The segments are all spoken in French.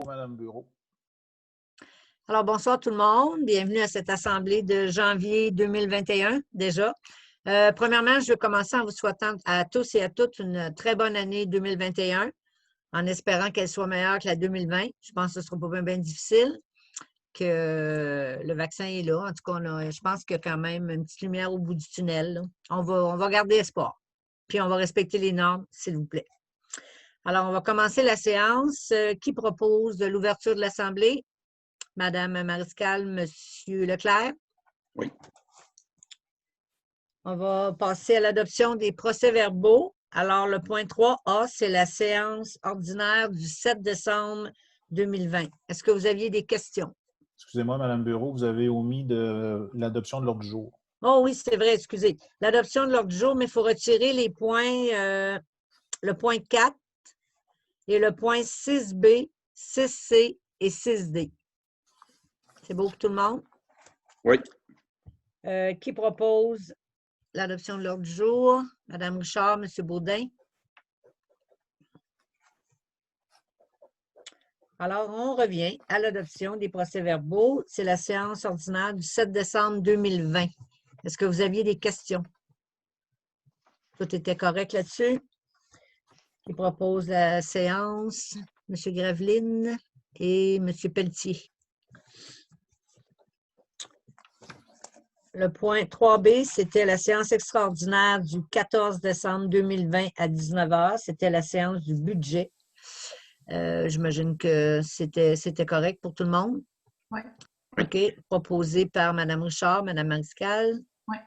Madame Bureau. Alors, bonsoir tout le monde. Bienvenue à cette assemblée de janvier 2021 déjà. Premièrement, je veux commencer en vous souhaitant à tous et à toutes une très bonne année 2021, en espérant qu'elle soit meilleure que la 2020. Je pense que ce ne sera pas bien difficile, que le vaccin est là. En tout cas, je pense qu'il y a quand même une petite lumière au bout du tunnel, là. On va garder espoir. Puis, on va respecter les normes, s'il vous plaît. Alors, on va commencer la séance. Qui propose de l'ouverture de l'Assemblée? Madame Mariscal, Monsieur Leclerc. Oui. On va passer à l'adoption des procès-verbaux. Alors, le point 3A, c'est la séance ordinaire du 7 décembre 2020. Est-ce que vous aviez des questions? Excusez-moi, Madame Bureau, vous avez omis de l'adoption de l'ordre du jour. Oh oui, c'est vrai, excusez. L'adoption de l'ordre du jour, mais il faut retirer les points, le point 4 et le point 6B, 6C et 6D. C'est beau pour tout le monde? Oui. Qui propose l'adoption de l'ordre du jour? Madame Richard, Monsieur Baudin. Alors, on revient à l'adoption des procès-verbaux. C'est la séance ordinaire du 7 décembre 2020. Est-ce que vous aviez des questions? Tout était correct là-dessus? Qui propose la séance? Monsieur Graveline et Monsieur Pelletier. Le point 3B, c'était la séance extraordinaire du 14 décembre 2020 à 19 h. C'était la séance du budget. J'imagine que c'était correct pour tout le monde? Oui. OK. Proposé par Mme Richard, Mme Mariscal. Oui.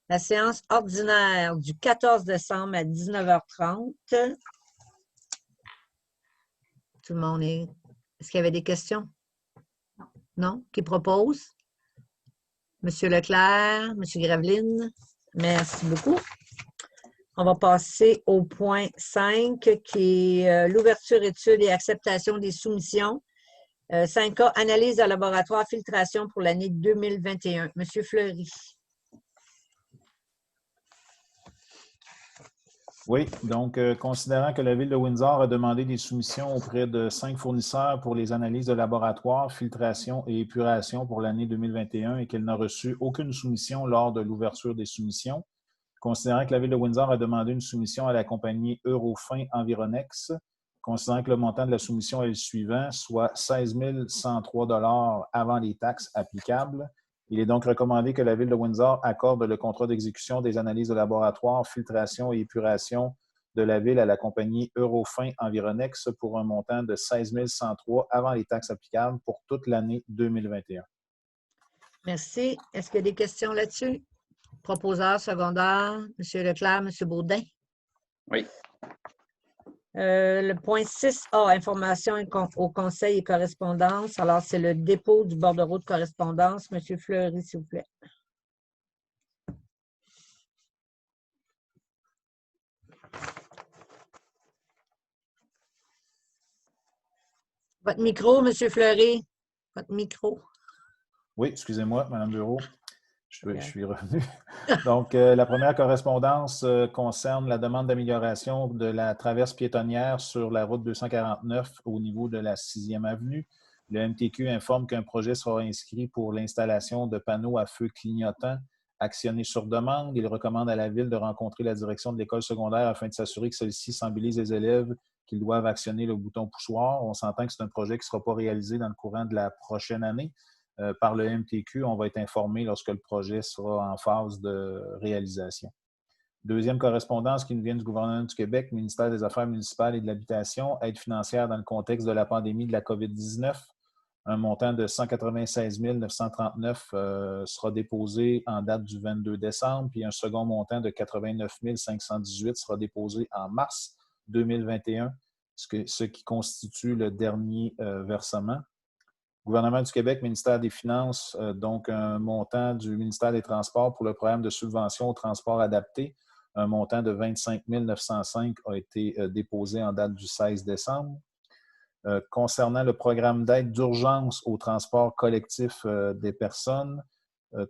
La séance ordinaire du 14 décembre à 19 h 30. Tout le monde est... Est-ce qu'il y avait des questions? Non. Non? Qui propose? Monsieur Leclerc, Monsieur Graveline, merci beaucoup. On va passer au point 5, qui est l'ouverture, étude et acceptation des soumissions. 5A, analyse à laboratoire, filtration pour l'année 2021. Monsieur Fleury. Oui, donc, considérant que la Ville de Windsor a demandé des soumissions auprès de 5 fournisseurs pour les analyses de laboratoire, filtration et épuration pour l'année 2021 et qu'elle n'a reçu aucune soumission lors de l'ouverture des soumissions, considérant que la Ville de Windsor a demandé une soumission à la compagnie Eurofin Environex, considérant que le montant de la soumission est le suivant, soit 16 103 $ avant les taxes applicables. Il est donc recommandé que la Ville de Windsor accorde le contrat d'exécution des analyses de laboratoire, filtration et épuration de la Ville à la compagnie Eurofin Environex pour un montant de 16 103 $ avant les taxes applicables pour toute l'année 2021. Merci. Est-ce qu'il y a des questions là-dessus? Proposeur secondaire, M. Leclerc, M. Baudin. Oui. Le point 6A, information au conseil et correspondance. Alors, c'est le dépôt du bordereau de correspondance. M. Fleury, s'il vous plaît. Votre micro, M. Fleury. Votre micro. Oui, excusez-moi, Mme Bureau. Je suis revenu. Donc, la première correspondance concerne la demande d'amélioration de la traverse piétonnière sur la route 249 au niveau de la 6e avenue. Le MTQ informe qu'un projet sera inscrit pour l'installation de panneaux à feu clignotants actionnés sur demande. Il recommande à la Ville de rencontrer la direction de l'école secondaire afin de s'assurer que celle-ci sensibilise les élèves qu'ils doivent actionner le bouton poussoir. On s'entend que c'est un projet qui ne sera pas réalisé dans le courant de la prochaine année. Par le MTQ, on va être informé lorsque le projet sera en phase de réalisation. Deuxième correspondance qui nous vient du gouvernement du Québec, ministère des Affaires municipales et de l'Habitation, aide financière dans le contexte de la pandémie de la COVID-19. Un montant de 196 939 sera déposé en date du 22 décembre, puis un second montant de 89 518 sera déposé en mars 2021, ce qui constitue le dernier versement. Gouvernement du Québec, ministère des Finances, donc un montant du ministère des Transports pour le programme de subvention au transport adapté. Un montant de 25 905 a été déposé en date du 16 décembre. Concernant le programme d'aide d'urgence au transport collectif des personnes,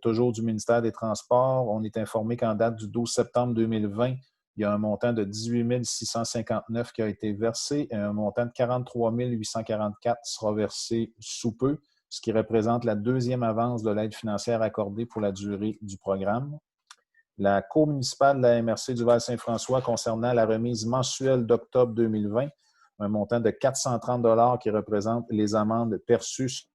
toujours du ministère des Transports, on est informé qu'en date du 12 septembre 2020, Il y a un montant de 18 659 qui a été versé et un montant de 43 844 sera versé sous peu, ce qui représente la deuxième avance de l'aide financière accordée pour la durée du programme. La Cour municipale de la MRC du Val-Saint-François concernant la remise mensuelle d'octobre 2020, un montant de 430 $ qui représente les amendes perçues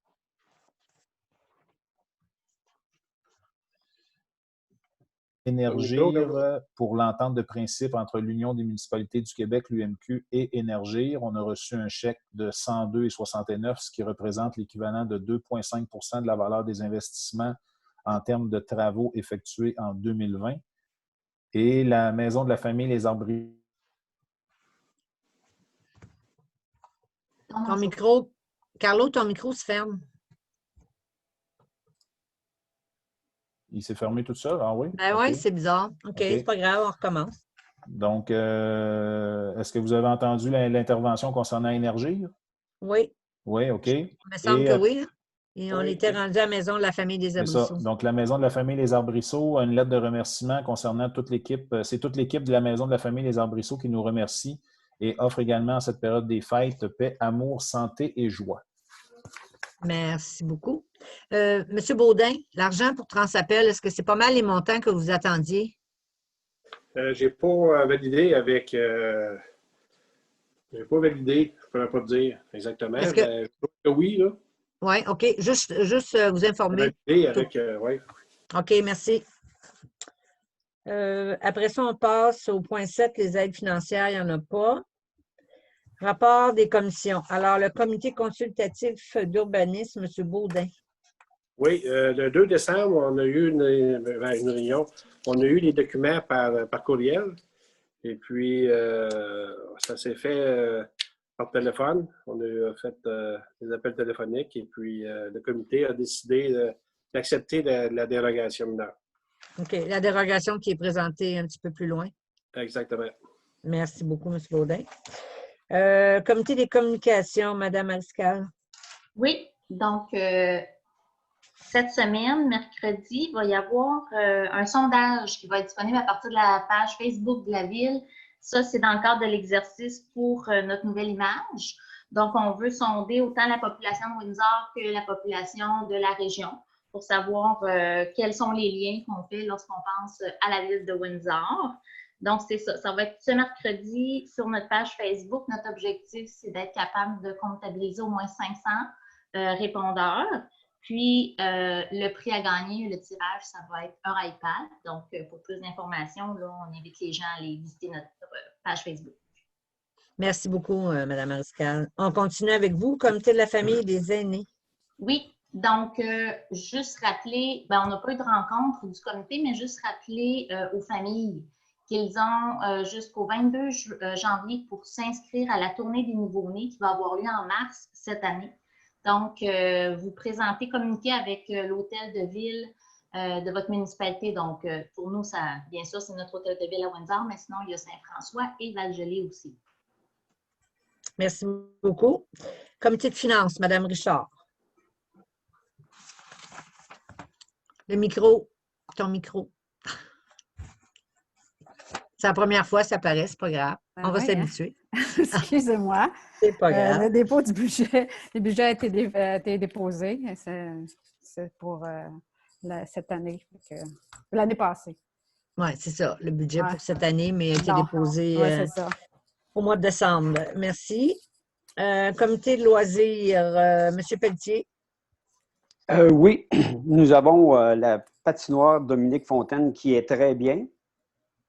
Énergir pour l'entente de principe entre l'Union des municipalités du Québec, l'UMQ, et Énergir. On a reçu un chèque de 102,69, ce qui représente l'équivalent de 2,5 % de la valeur des investissements en termes de travaux effectués en 2020. Et la Maison de la famille Les Arbrisseaux. Ton micro, Carlo, ton micro se ferme. Il s'est fermé tout seul? Ah oui? Ben okay. oui, c'est bizarre. OK, c'est pas grave, on recommence. Donc, est-ce que vous avez entendu l'intervention concernant Énergir? Oui. Oui, OK. Il me semble que oui. Et on était rendu à la Maison de la famille des Arbrisseaux. Donc, la Maison de la famille des Arbrisseaux a une lettre de remerciement concernant toute l'équipe. C'est toute l'équipe de la Maison de la famille des Arbrisseaux qui nous remercie et offre également en cette période des fêtes paix, amour, santé et joie. Merci beaucoup. Monsieur Baudin, l'argent pour Transappel, est-ce que c'est pas mal les montants que vous attendiez? Je n'ai pas validé avec... je n'ai pas validé, je ne pourrais pas te dire exactement. Est-ce que... oui, là. Oui, OK. Juste vous informer. Avec, ouais. OK, merci. Après ça, on passe au point 7, les aides financières, il n'y en a pas. Rapport des commissions. Alors, le comité consultatif d'urbanisme, M. Baudin. Oui, le 2 décembre, on a eu une réunion. On a eu les documents par courriel. Et puis, ça s'est fait par téléphone. On a fait des appels téléphoniques. Et puis, le comité a décidé d'accepter la dérogation d'heure. OK. La dérogation qui est présentée un petit peu plus loin. Exactement. Merci beaucoup, M. Baudin. Comité des communications, Mme Mariscal. Oui, donc cette semaine, mercredi, il va y avoir un sondage qui va être disponible à partir de la page Facebook de la Ville. Ça, c'est dans le cadre de l'exercice pour notre nouvelle image. Donc, on veut sonder autant la population de Windsor que la population de la région pour savoir quels sont les liens qu'on fait lorsqu'on pense à la ville de Windsor. Donc, c'est ça. Ça va être ce mercredi sur notre page Facebook. Notre objectif, c'est d'être capable de comptabiliser au moins 500 répondeurs. Puis, le prix à gagner, le tirage, ça va être un iPad. Donc, pour plus d'informations, là, on invite les gens à aller visiter notre page Facebook. Merci beaucoup, Mme Mariscal. On continue avec vous, Comité de la famille et des aînés. Oui. Donc, juste rappeler, on n'a pas eu de rencontre du comité, mais juste rappeler aux familles qu'ils ont jusqu'au 22 janvier pour s'inscrire à la tournée des nouveau-nés qui va avoir lieu en mars cette année. Donc, vous présentez, communiquer avec l'hôtel de ville de votre municipalité. Donc, pour nous, ça, bien sûr, c'est notre hôtel de ville à Windsor, mais sinon, il y a Saint-François et Val-Gelée aussi. Merci beaucoup. Comité de finances, Mme Richard. Le micro, ton micro. C'est la première fois, ça paraît, c'est pas grave. On va s'habituer. Excusez-moi. C'est pas grave. Le dépôt du budget, le budget a été déposé. C'est pour cette année, l'année passée. Oui, c'est ça, le budget pour cette année, mais a été déposé au mois de décembre. Merci. Comité de loisirs, M. Pelletier. Oui, nous avons la patinoire Dominique Fontaine qui est très bien,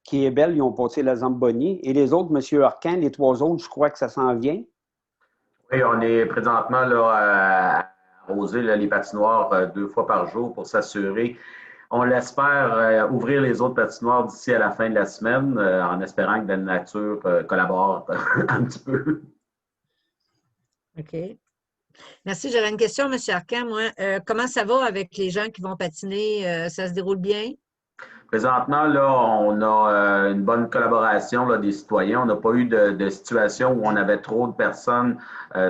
qui est belle. Ils ont porté la Zamboni. Et les autres, M. Arcan, les 3 autres, je crois que ça s'en vient. Oui, on est présentement là, à arroser les patinoires 2 fois par jour pour s'assurer. On l'espère ouvrir les autres patinoires d'ici à la fin de la semaine, en espérant que la nature collabore un petit peu. OK. Merci. J'aurais une question, M. Arcan. Moi, comment ça va avec les gens qui vont patiner? Ça se déroule bien? Présentement, là, on a une bonne collaboration là, des citoyens. On n'a pas eu de situation où on avait trop de personnes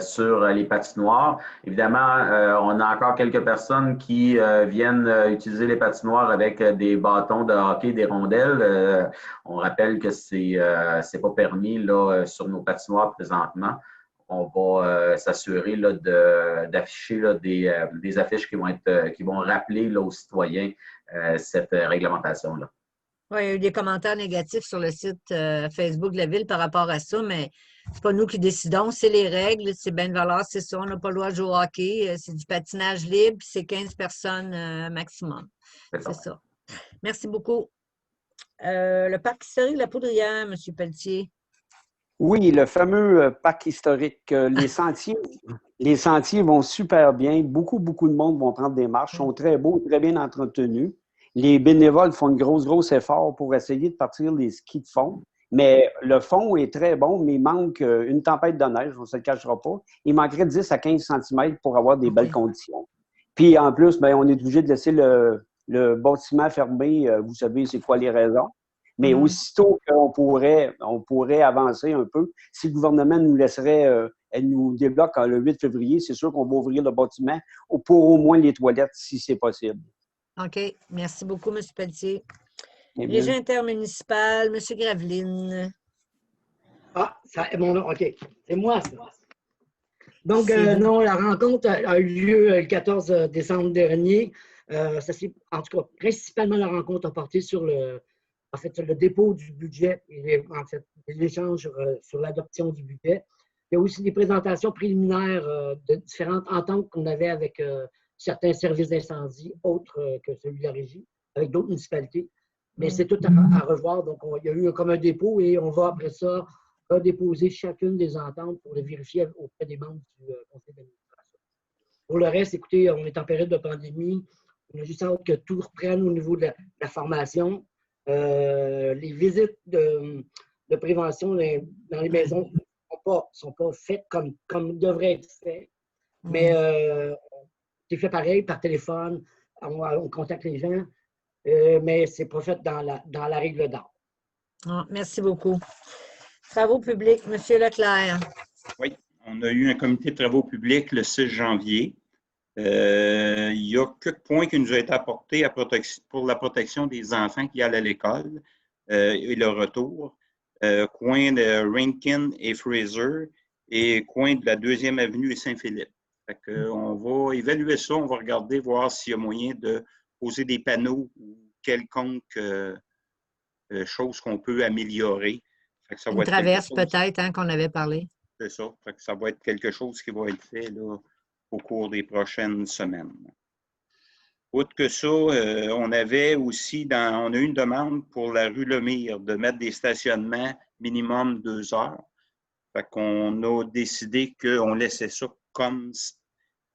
sur les patinoires. Évidemment, on a encore quelques personnes qui viennent utiliser les patinoires avec des bâtons de hockey, des rondelles. On rappelle que c'est pas permis là, sur nos patinoires présentement. On va s'assurer d'afficher des affiches qui vont rappeler là, aux citoyens cette réglementation-là. Oui, il y a eu des commentaires négatifs sur le site Facebook de la Ville par rapport à ça, mais c'est pas nous qui décidons, c'est les règles, c'est bien de valeur, c'est ça, on n'a pas le droit de jouer au hockey, c'est du patinage libre, c'est 15 personnes maximum. C'est ça. Merci beaucoup. Le parc historique de la Poudrière, M. Pelletier. Oui, le fameux parc historique. Les sentiers vont super bien. Beaucoup de monde vont prendre des marches. Ils sont très beaux, très bien entretenus. Les bénévoles font un gros effort pour essayer de partir les skis de fond. Mais le fond est très bon, mais il manque une tempête de neige, on ne se le cachera pas. Il manquerait 10 à 15 cm pour avoir des belles conditions. Puis en plus, bien, on est obligé de laisser le bâtiment fermé. Vous savez, c'est quoi les raisons. Mais aussitôt qu'on pourrait avancer un peu, si le gouvernement nous laisserait, elle nous débloque le 8 février, c'est sûr qu'on va ouvrir le bâtiment pour au moins les toilettes, si c'est possible. OK. Merci beaucoup, M. Pelletier. Régie intermunicipale, M. Graveline. Ah, OK. C'est moi, ça. Donc, non, la rencontre a eu lieu le 14 décembre dernier. En tout cas, principalement, la rencontre a porté sur le dépôt du budget et l'échange sur l'adoption du budget. Il y a aussi des présentations préliminaires de différentes ententes qu'on avait avec certains services d'incendie, autres que celui de la régie, avec d'autres municipalités. Mais c'est tout à revoir. Donc, il y a eu comme un dépôt et on va après ça redéposer chacune des ententes pour les vérifier auprès des membres du conseil d'administration. Pour le reste, écoutez, on est en période de pandémie. On a juste hâte que tout reprenne au niveau de la formation. Les visites de prévention dans les maisons ne sont pas faites comme devraient être faites. Mais c'est fait pareil par téléphone, on contacte les gens, mais ce n'est pas fait dans la règle d'or. Merci beaucoup. Travaux publics, M. Leclerc. Oui, on a eu un comité de travaux publics le 6 janvier. Il y a quelques points qui nous ont été apportés pour la protection des enfants qui allent à l'école et le retour. Coin de Rankin et Fraser et coin de la 2e avenue et Saint-Philippe. On va évaluer ça, on va regarder, voir s'il y a moyen de poser des panneaux ou quelconque chose qu'on peut améliorer. Une traverse peut-être, hein, qu'on avait parlé. C'est ça. Ça va être quelque chose qui va être fait là, au cours des prochaines semaines. Outre que ça, on avait aussi, on a eu une demande pour la rue Lemire de mettre des stationnements minimum 2 heures. Fait qu'on a décidé qu'on laissait ça comme...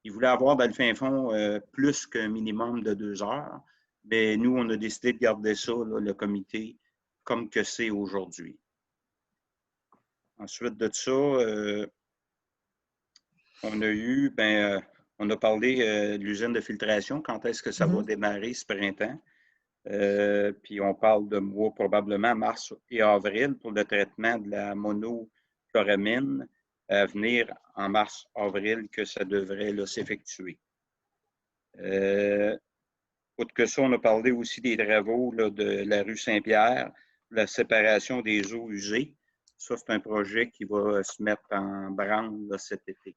Ils voulaient avoir dans le fin fond plus qu'un minimum de 2 heures. Mais nous, on a décidé de garder ça, là, le comité, comme que c'est aujourd'hui. Ensuite de ça, on a eu, on a parlé de l'usine de filtration. Quand est-ce que ça va démarrer ce printemps? Puis on parle de mois probablement mars et avril pour le traitement de la monochloramine à venir en mars-avril que ça devrait s'effectuer. Outre que ça, on a parlé aussi des travaux là, de la rue Saint-Pierre, la séparation des eaux usées. Ça, c'est un projet qui va se mettre en branle là, cet été.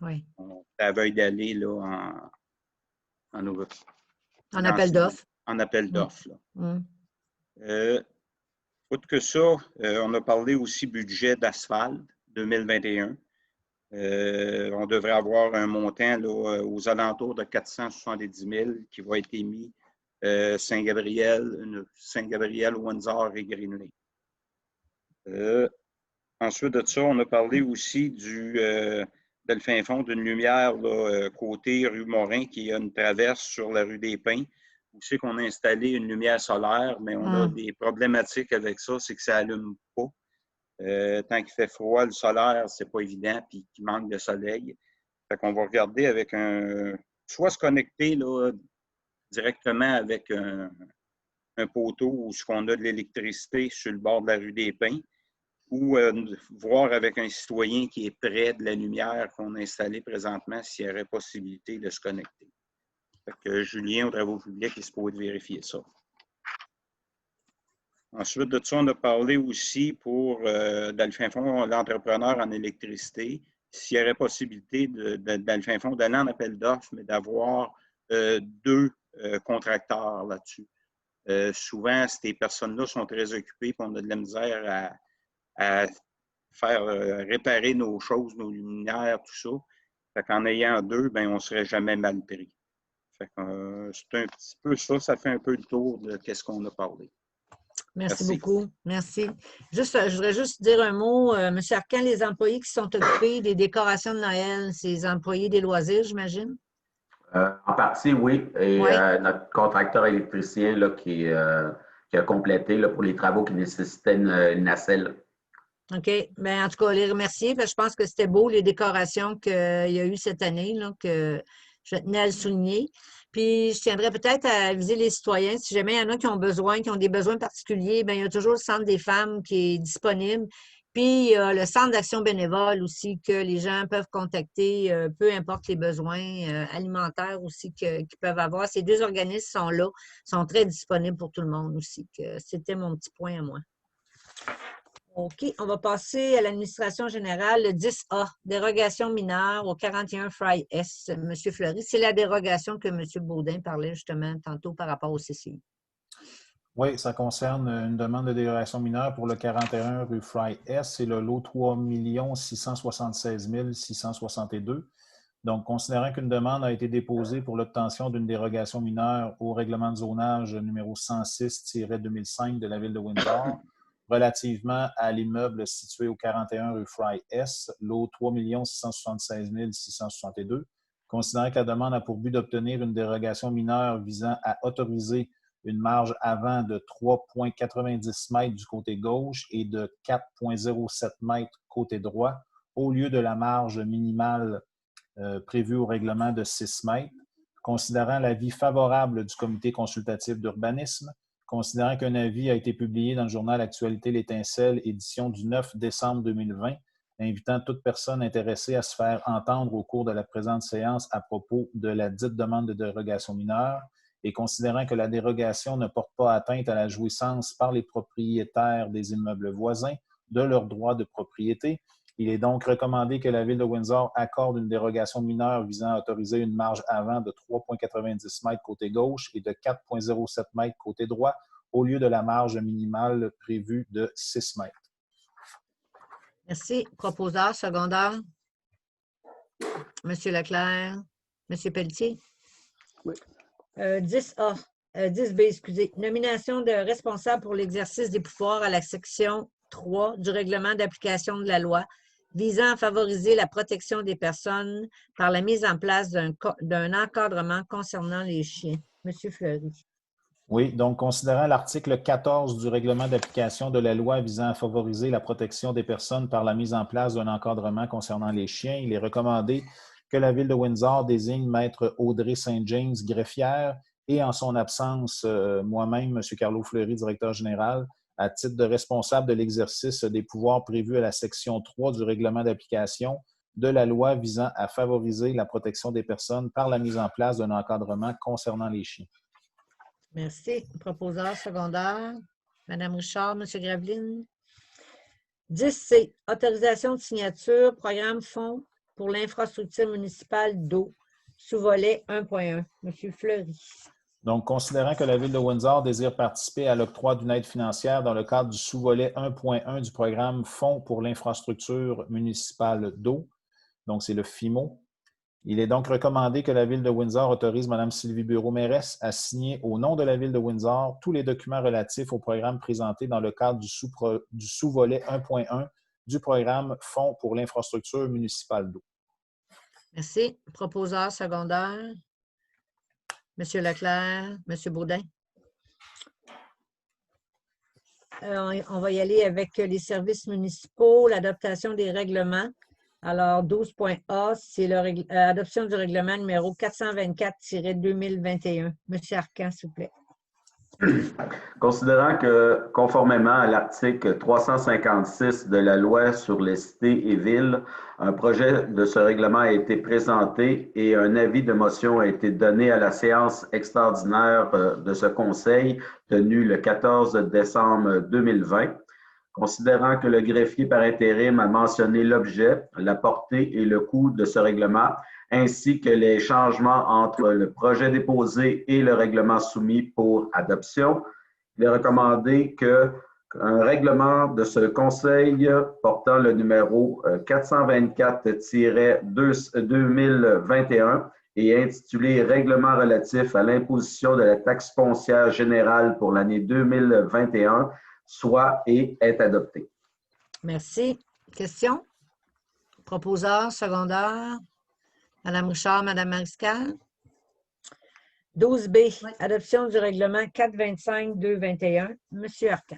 Oui. On travaille d'aller là, en appel d'offres. En appel d'offres. Outre que ça, on a parlé aussi budget d'asphalte 2021. On devrait avoir un montant là, aux alentours de 470 000 qui va être émis Saint-Gabriel, Windsor et Greenway. Ensuite de ça, on a parlé aussi de le fin fond d'une lumière là, côté rue Morin qui a une traverse sur la rue des Pins. Où c'est qu'on a installé une lumière solaire, mais on a des problématiques avec ça, c'est que ça n'allume pas. Tant qu'il fait froid, le solaire, c'est pas évident, puis qu'il manque de soleil. Fait qu'on va regarder avec soit se connecter là, directement avec un poteau où on a de l'électricité sur le bord de la rue des Pins, ou voir avec un citoyen qui est près de la lumière qu'on a installée présentement s'il y aurait possibilité de se connecter. Fait que Julien, aux travaux publics, il se pourrait vérifier ça. Ensuite de ça, on a parlé aussi pour, dans le fin fond, l'entrepreneur en électricité, s'il y aurait possibilité, dans le fin fond, d'aller en appel d'offres, mais d'avoir 2 contracteurs là-dessus. Souvent, ces personnes-là sont très occupées et on a de la misère à faire réparer nos choses, nos luminaires, tout ça. Fait qu'en ayant 2, ben, on ne serait jamais mal pris. Fait que, c'est un petit peu ça, ça fait un peu le tour de ce qu'on a parlé. Merci beaucoup. Merci. Juste, je voudrais juste dire un mot. M. Arcan, les employés qui sont occupés des décorations de Noël, c'est les employés des loisirs, j'imagine? En partie, oui. Et notre contracteur électricien là, qui a complété là, pour les travaux qui nécessitaient une nacelle. OK. Bien, en tout cas, les remercier, parce que je pense que c'était beau, les décorations qu'il y a eu cette année, là, que je tenais à le souligner. Puis, je tiendrais peut-être à aviser les citoyens, si jamais il y en a qui ont besoin, qui ont des besoins particuliers, bien, il y a toujours le Centre des femmes qui est disponible. Puis, il y a le Centre d'action bénévole aussi que les gens peuvent contacter, peu importe les besoins alimentaires aussi qu'ils peuvent avoir. Ces 2 organismes sont là, sont très disponibles pour tout le monde aussi. C'était mon petit point à moi. OK, on va passer à l'administration générale, le 10A, dérogation mineure au 41 Fry S. M. Fleury, c'est la dérogation que M. Baudin parlait justement tantôt par rapport au CCI. Oui, ça concerne une demande de dérogation mineure pour le 41 rue Fry S. C'est le lot 3 676 662. Donc, considérant qu'une demande a été déposée pour l'obtention d'une dérogation mineure au règlement de zonage numéro 106-2005 de la Ville de Windsor, relativement à l'immeuble situé au 41 rue Fry S, lot 3 676 662, considérant que la demande a pour but d'obtenir une dérogation mineure visant à autoriser une marge avant de 3,90 mètres du côté gauche et de 4,07 mètres côté droit, au lieu de la marge minimale prévue au règlement de 6 mètres, considérant l'avis favorable du comité consultatif d'urbanisme, considérant qu'un avis a été publié dans le journal Actualité l'Étincelle, édition du 9 décembre 2020, invitant toute personne intéressée à se faire entendre au cours de la présente séance à propos de la dite demande de dérogation mineure, et considérant que la dérogation ne porte pas atteinte à la jouissance par les propriétaires des immeubles voisins de leurs droits de propriété, il est donc recommandé que la Ville de Windsor accorde une dérogation mineure visant à autoriser une marge avant de 3,90 mètres côté gauche et de 4,07 mètres côté droit au lieu de la marge minimale prévue de 6 mètres. Merci. Proposeur, secondaire. Monsieur Leclerc. Monsieur Pelletier. Oui. 10A. 10B, excusez. Nomination de responsable pour l'exercice des pouvoirs à la section 3 du règlement d'application de la loi visant à favoriser la protection des personnes par la mise en place d'un encadrement concernant les chiens. Monsieur Fleury. Oui, donc considérant l'article 14 du règlement d'application de la loi visant à favoriser la protection des personnes par la mise en place d'un encadrement concernant les chiens, il est recommandé que la Ville de Windsor désigne Maître Audrey Saint-James, greffière, et en son absence, moi-même, M. Carlo Fleury, directeur général, à titre de responsable de l'exercice des pouvoirs prévus à la section 3 du règlement d'application de la loi visant à favoriser la protection des personnes par la mise en place d'un encadrement concernant les chiens. Merci. Proposeur secondaire. Mme Richard, M. Graveline. 10C. Autorisation de signature, programme Fonds pour l'infrastructure municipale d'eau, sous-volet 1.1. M. Fleury. Donc, considérant que la Ville de Windsor désire participer à l'octroi d'une aide financière dans le cadre du sous-volet 1.1 du programme Fonds pour l'infrastructure municipale d'eau, donc c'est le FIMO, il est donc recommandé que la Ville de Windsor autorise Mme Sylvie Bureau-Mairesse à signer au nom de la Ville de Windsor tous les documents relatifs au programme présenté dans le cadre du sous-volet 1.1 du programme Fonds pour l'infrastructure municipale d'eau. Merci. Proposeur secondaire. M. Leclerc, M. Baudin. On va y aller avec les services municipaux, l'adaptation des règlements. Alors, 12.A, c'est l'adoption du règlement numéro 424-2021. M. Arcan, s'il vous plaît. Considérant que, conformément à l'article 356 de la loi sur les cités et villes, un projet de ce règlement a été présenté et un avis de motion a été donné à la séance extraordinaire de ce Conseil tenue le 14 décembre 2020. Considérant que le greffier par intérim a mentionné l'objet, la portée et le coût de ce règlement, ainsi que les changements entre le projet déposé et le règlement soumis pour adoption, il est recommandé qu'un règlement de ce Conseil portant le numéro 424-2021 et intitulé « Règlement relatif à l'imposition de la taxe foncière générale pour l'année 2021 » soit et est adopté. Merci. Question? Proposeur, secondaire? Madame Richard, Madame Mariscal? 12B, oui. Adoption du règlement 425-221. Monsieur Arcan.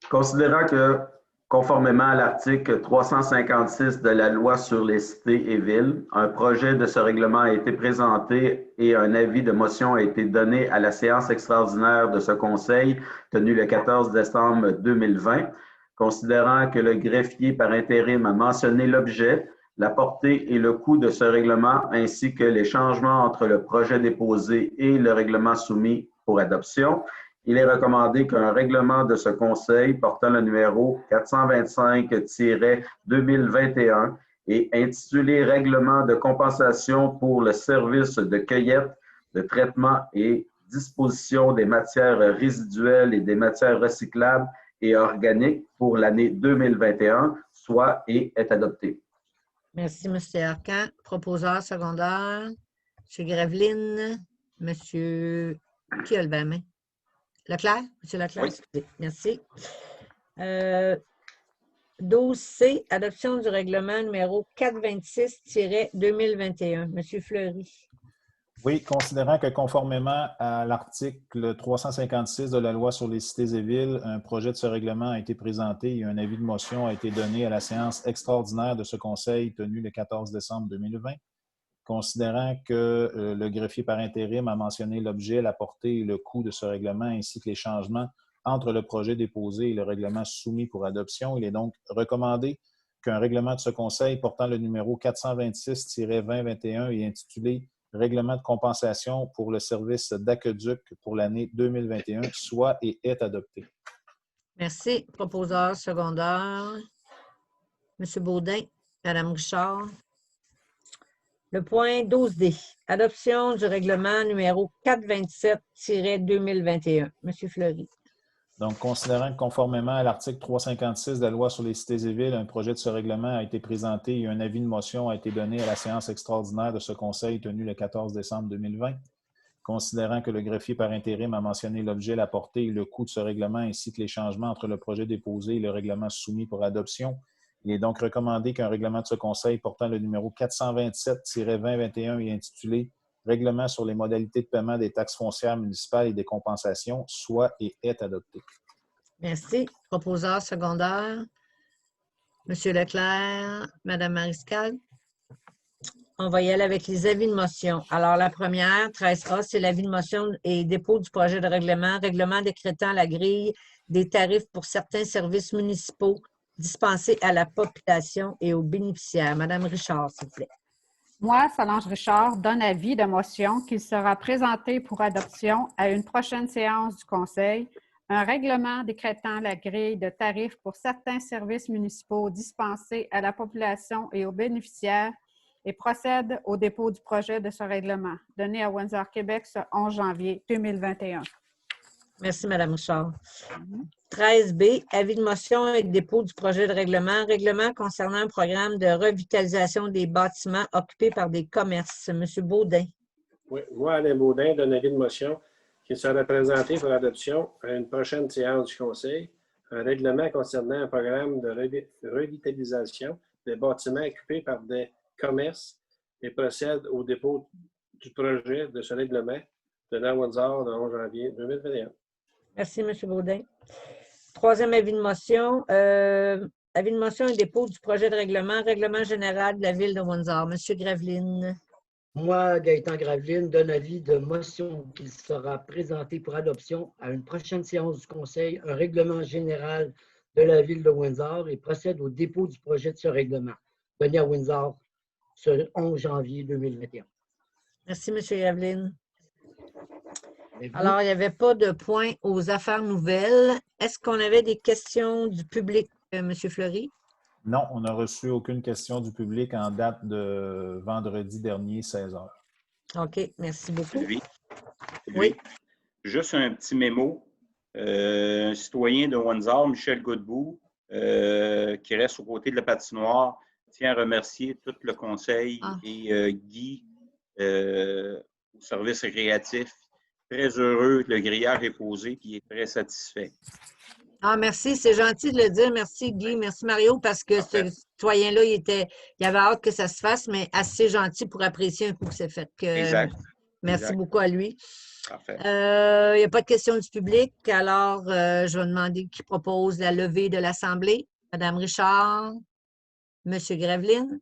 Considérant que, conformément à l'article 356 de la loi sur les cités et villes, un projet de ce règlement a été présenté et un avis de motion a été donné à la séance extraordinaire de ce Conseil tenue le 14 décembre 2020, considérant que le greffier par intérim a mentionné l'objet, la portée et le coût de ce règlement, ainsi que les changements entre le projet déposé et le règlement soumis pour adoption, il est recommandé qu'un règlement de ce Conseil portant le numéro 425-2021 et intitulé « Règlement de compensation pour le service de cueillette, de traitement et disposition des matières résiduelles et des matières recyclables et organiques pour l'année 2021 soit et est adopté. » Merci, M. Arcan. Proposeur secondaire, M. Graveline, M. Qui a levé la main? Leclerc? M. Leclerc? Oui. Merci. 12C, adoption du règlement numéro 426-2021. M. Fleury. Oui, considérant que conformément à l'article 356 de la loi sur les cités et villes, un projet de ce règlement a été présenté et un avis de motion a été donné à la séance extraordinaire de ce Conseil tenue le 14 décembre 2020. Considérant que le greffier par intérim a mentionné l'objet, la portée et le coût de ce règlement, ainsi que les changements entre le projet déposé et le règlement soumis pour adoption, il est donc recommandé qu'un règlement de ce Conseil portant le numéro 426-2021 et intitulé « Règlement de compensation pour le service d'aqueduc pour l'année 2021 » soit et est adopté. Merci. Proposeur secondaire, M. Baudin, Mme Richard. Le point 12D, adoption du règlement numéro 427-2021. M. Fleury. Donc, considérant que conformément à l'article 356 de la loi sur les cités et villes, un projet de ce règlement a été présenté et un avis de motion a été donné à la séance extraordinaire de ce Conseil tenue le 14 décembre 2020. Considérant que le greffier par intérim a mentionné l'objet, la portée et le coût de ce règlement, ainsi que les changements entre le projet déposé et le règlement soumis pour adoption, il est donc recommandé qu'un règlement de ce Conseil portant le numéro 427-2021 et intitulé « Règlement sur les modalités de paiement des taxes foncières municipales et des compensations » soit et est adopté. Merci. Proposeur secondaire, M. Leclerc, Mme Mariscal. On va y aller avec les avis de motion. Alors, la première, 13A, c'est l'avis de motion et dépôt du projet de règlement décrétant la grille des tarifs pour certains services municipaux dispensés à la population et aux bénéficiaires. Madame Richard, s'il vous plaît. Moi, Solange Richard, donne avis de motion qu'il sera présenté pour adoption à une prochaine séance du Conseil un règlement décrétant la grille de tarifs pour certains services municipaux dispensés à la population et aux bénéficiaires et procède au dépôt du projet de ce règlement, donné à Windsor, Québec, ce 11 janvier 2021. Merci, Mme Richard. 13B, avis de motion et dépôt du projet de règlement concernant un programme de revitalisation des bâtiments occupés par des commerces. M. Baudin. Oui, moi, Alain Baudin, donne avis de motion qui sera présenté pour adoption à une prochaine séance du Conseil, un règlement concernant un programme de revitalisation des bâtiments occupés par des commerces et procède au dépôt du projet de ce règlement de Windsor le 11 janvier 2021. Merci, M. Baudin. Troisième avis de motion. Avis de motion et dépôt du projet de règlement général de la Ville de Windsor. M. Graveline. Moi, Gaëtan Graveline, donne avis de motion qu'il sera présenté pour adoption à une prochaine séance du Conseil un règlement général de la Ville de Windsor et procède au dépôt du projet de ce règlement, donné à Windsor ce 11 janvier 2021. Merci, M. Graveline. Avez-vous? Alors, il n'y avait pas de point aux affaires nouvelles. Est-ce qu'on avait des questions du public, M. Fleury? Non, on n'a reçu aucune question du public en date de vendredi dernier, 16h. OK, merci beaucoup. Sylvie? Oui. Juste un petit mémo. Un citoyen de Windsor, Michel Godbout, qui reste aux côtés de la patinoire, tient à remercier tout le conseil et Guy au service récréatif. Très heureux que le grillage est posé et il est très satisfait. Ah, merci, c'est gentil de le dire. Merci, Guy. Merci, Mario, parce que ce citoyen-là, il avait hâte que ça se fasse, mais assez gentil pour apprécier un coup que c'est fait. Exact. Merci Exact. beaucoup à lui. Parfait. Il n'y a pas de questions du public, alors je vais demander qui propose la levée de l'Assemblée. Madame Richard, Monsieur Graveline.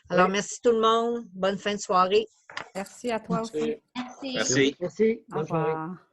Alors, Oui. merci tout le monde. Bonne fin de soirée. Merci à toi aussi. Merci. Merci. Merci. Au Bonne soirée. revoir.